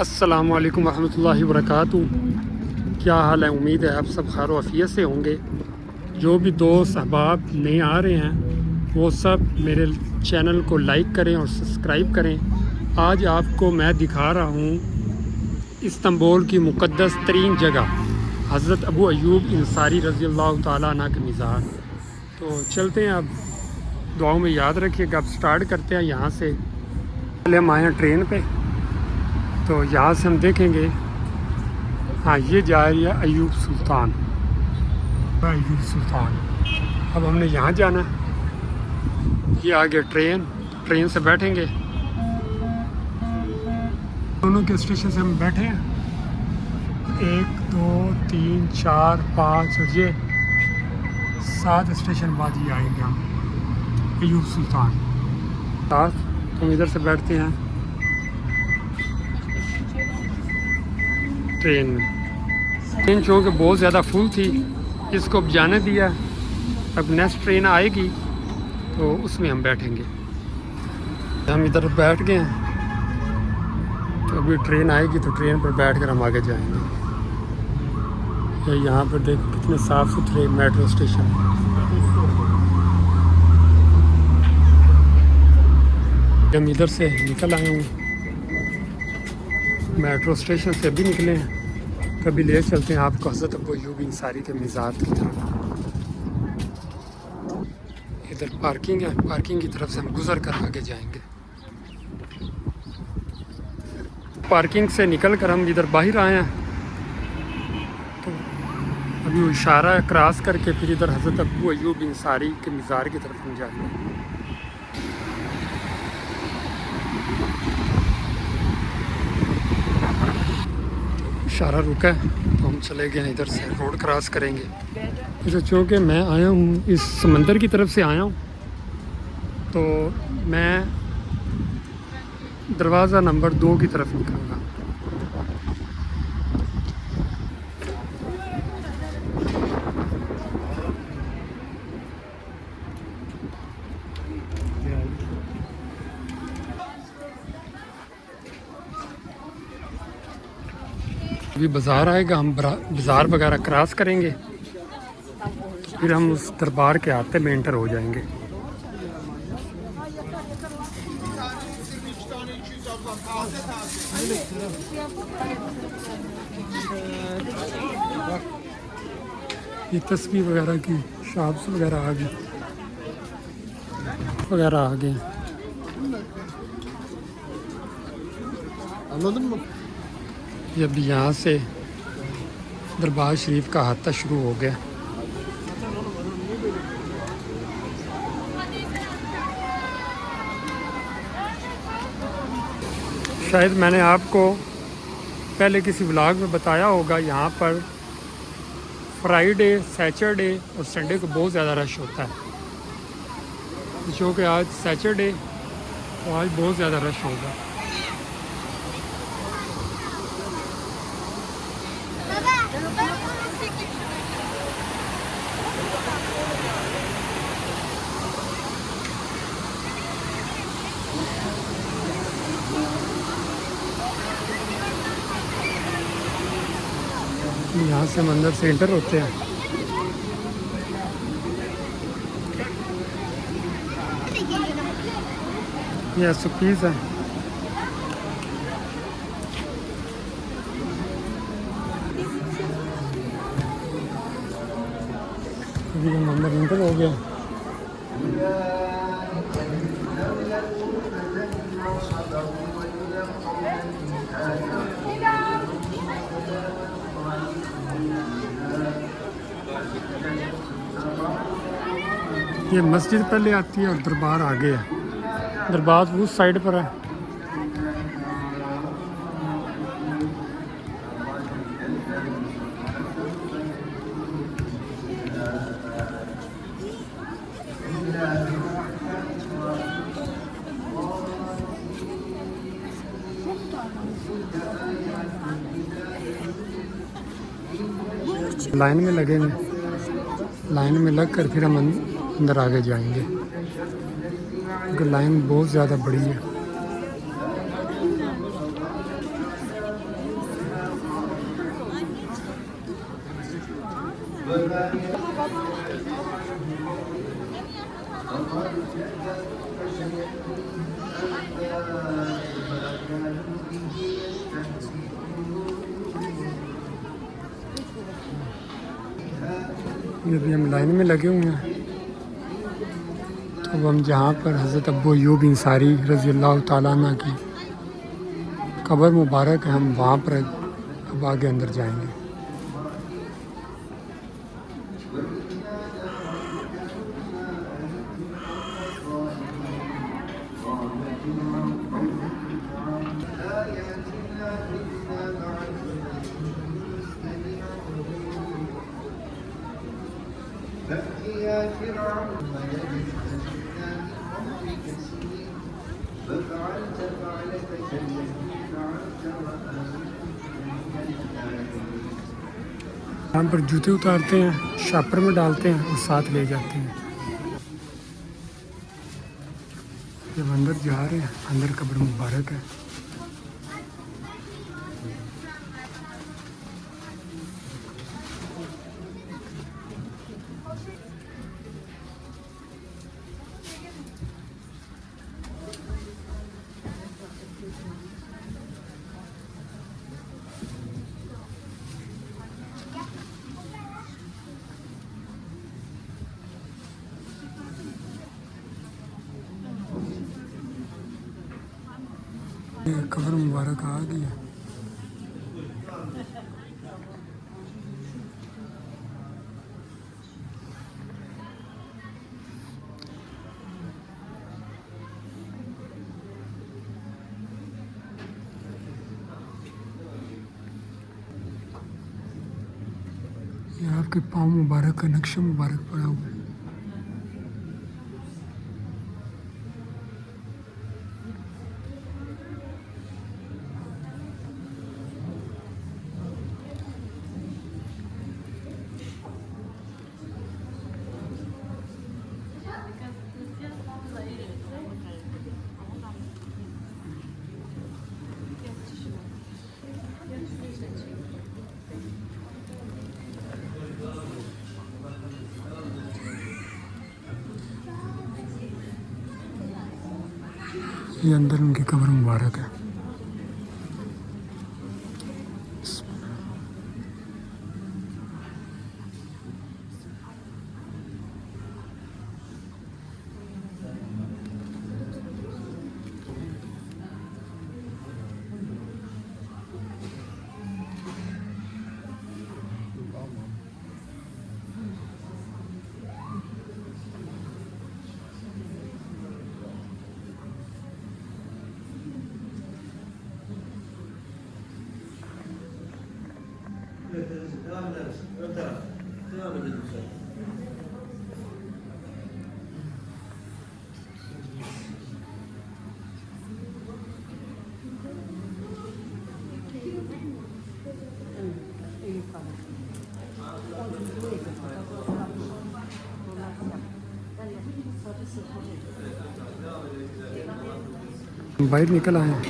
अस्सलामु अलैकुम वरहमतुल्लाहि वबरकातुहू। क्या हाल है? उम्मीद है आप सब खैर आफियत से होंगे। जो भी दोस्त अहबाब नए आ रहे हैं वो सब मेरे चैनल को लाइक करें और सब्सक्राइब करें। आज आपको मैं दिखा रहा हूँ इस्तांबुल की मुक़द्दस तरीन जगह हज़रत अबू अयूब अंसारी रज़ी अल्लाह ताला अन्हु के मज़ार। तो चलते हैं, अब दुआओं में याद रखिएगा। अब स्टार्ट करते हैं यहाँ से। पहले हम आए हैं ट्रेन पे, तो यहाँ से हम देखेंगे। हाँ, ये जा रही है अयूब सुल्तान। अयूब सुल्तान अब हमने यहाँ जाना है। ये आगे ट्रेन से बैठेंगे। दोनों के स्टेशन से हम बैठे हैं, 1 2 3 4 5 और ये 7 स्टेशन बाद ये आएंगे हम अयूब सुल्तान। साथ हम इधर से बैठते हैं ट्रेन में। ट्रेन चूँकि बहुत ज़्यादा फुल थी, इसको अब जाने दिया। अब नेक्स्ट ट्रेन आएगी तो उसमें हम बैठेंगे। हम इधर बैठ गए हैं, तो अभी ट्रेन आएगी तो ट्रेन पर बैठकर हम आगे जाएंगे। यहाँ पर देख कितने साफ़ सुथरे मेट्रो स्टेशन। हम इधर से निकल आए हूँ, मेट्रो स्टेशन से अभी निकले हैं। कभी ले चलते हैं आपको हज़रत अबू अयूब अंसारी के मज़ार की तरफ। इधर पार्किंग है, पार्किंग की तरफ से हम गुज़र कर आगे जाएंगे। पार्किंग से निकल कर हम इधर बाहर आए हैं, तो अभी वो इशारा क्रॉस करके फिर इधर हज़रत अबू अयूब अंसारी के मज़ार की तरफ हम जाएंगे। इशारा रुका है तो हम चले गए, इधर से रोड क्रॉस करेंगे। इधर चूँकि मैं आया हूँ इस समंदर की तरफ से आया हूँ, तो मैं दरवाज़ा नंबर 2 की तरफ निकलूँगा। अभी बाज़ार आएगा, हम बाज़ार वगैरह क्रॉस करेंगे, तो फिर हम उस दरबार के आते में एंटर हो जाएंगे। ये तस्वीर वगैरह की शॉप्स वगैरह आ गई ये अभी यहाँ से दरबार शरीफ का हाथा शुरू हो गया। शायद मैंने आपको पहले किसी व्लॉग में बताया होगा, यहाँ पर फ्राइडे, सैटरडे और संडे को बहुत ज़्यादा रश होता है। जो कि आज सैटरडे, तो आज बहुत ज़्यादा रश होगा। यहाँ से मंदिर से एंटर होते हैं। यह सुपीस है। अभी हम अंदर एंटर हो गया। ये मस्जिद पहले आती है और दरबार आगे है। दरबार उस साइड पर है। लाइन में लगेंगे, लाइन में लग कर फिर हम अंदर आगे जाएंगे, क्योंकि लाइन बहुत ज़्यादा बड़ी है। ये भी हम लाइन में लगे हुए हैं। तो हम जहाँ पर हज़रत अब्बू अय्यूब अंसारी रज़ी अल्लाह ताला अन्हु की कब्र मुबारक है, हम वहाँ पर अब आगे अंदर जाएंगे। यहाँ पर जूते उतारते हैं, शापर में डालते हैं और साथ ले जाते हैं। जब अंदर जा रहे हैं, अंदर कब्र मुबारक है। ये कब्र मुबारक आ गई है। ये आपके पाँव मुबारक का नक्शा मुबारक पड़ा हुआ है। ये अंदर उनकी कब्र मुबारक है। Devam ederiz. Ön taraf. Devam edelim lütfen. बाहर निकल आए हैं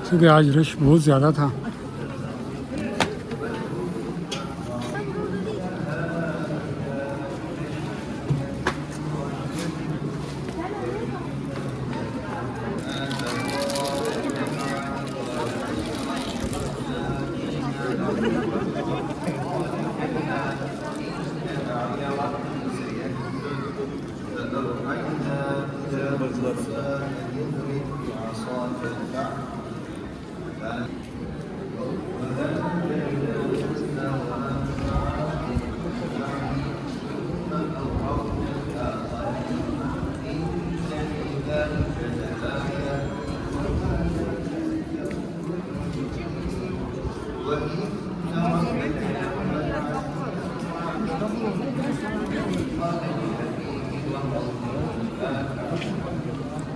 क्योंकि आज रश बहुत ज़्यादा था।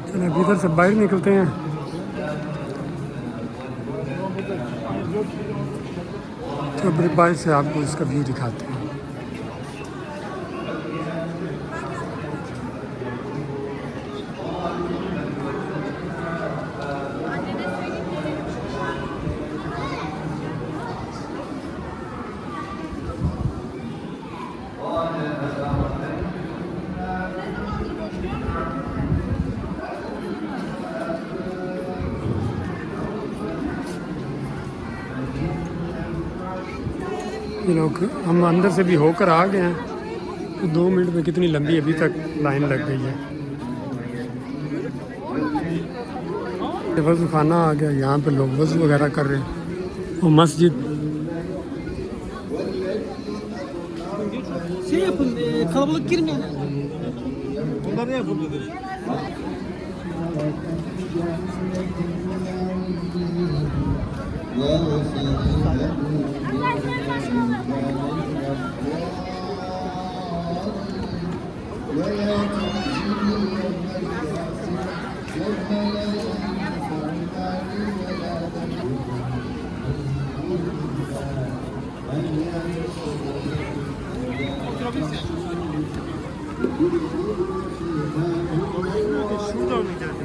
चलो अभी इधर से बाहर निकलते हैं। तो बाहर से आपको इसका व्यू दिखाते हैं। ये लोग हम अंदर से भी होकर आ गए हैं, तो 2 मिनट में कितनी लंबी अभी तक लाइन लग गई है। वज़ू खाना आ गया, यहाँ पे लोग वज़ू वगैरह कर रहे हैं। वो मस्जिद Şey yapın, kalabalık girmeyin. Bunlar ne yapıldı? Şurada mı geldi?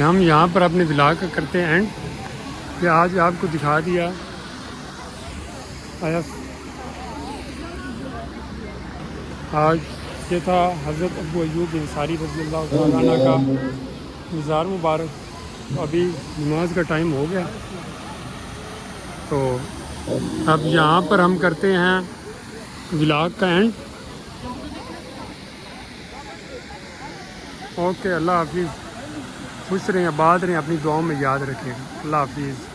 हम यहाँ पर अपने व्लॉग का करते हैं एंड, कि आज आपको दिखा दिया आया। आज ये था हज़रत अबू अय्यूब अंसारी रज़ी अल्लाह तआला अन्हु का मज़ार मुबारक। तो अभी नमाज का टाइम हो गया, तो अब यहाँ पर हम करते हैं व्लॉग का एंड। ओके, अल्लाह हाफिज़। खुश रहें, आबाद रहें, अपनी दुआओं में याद रखें। अल्लाह हाफिज़।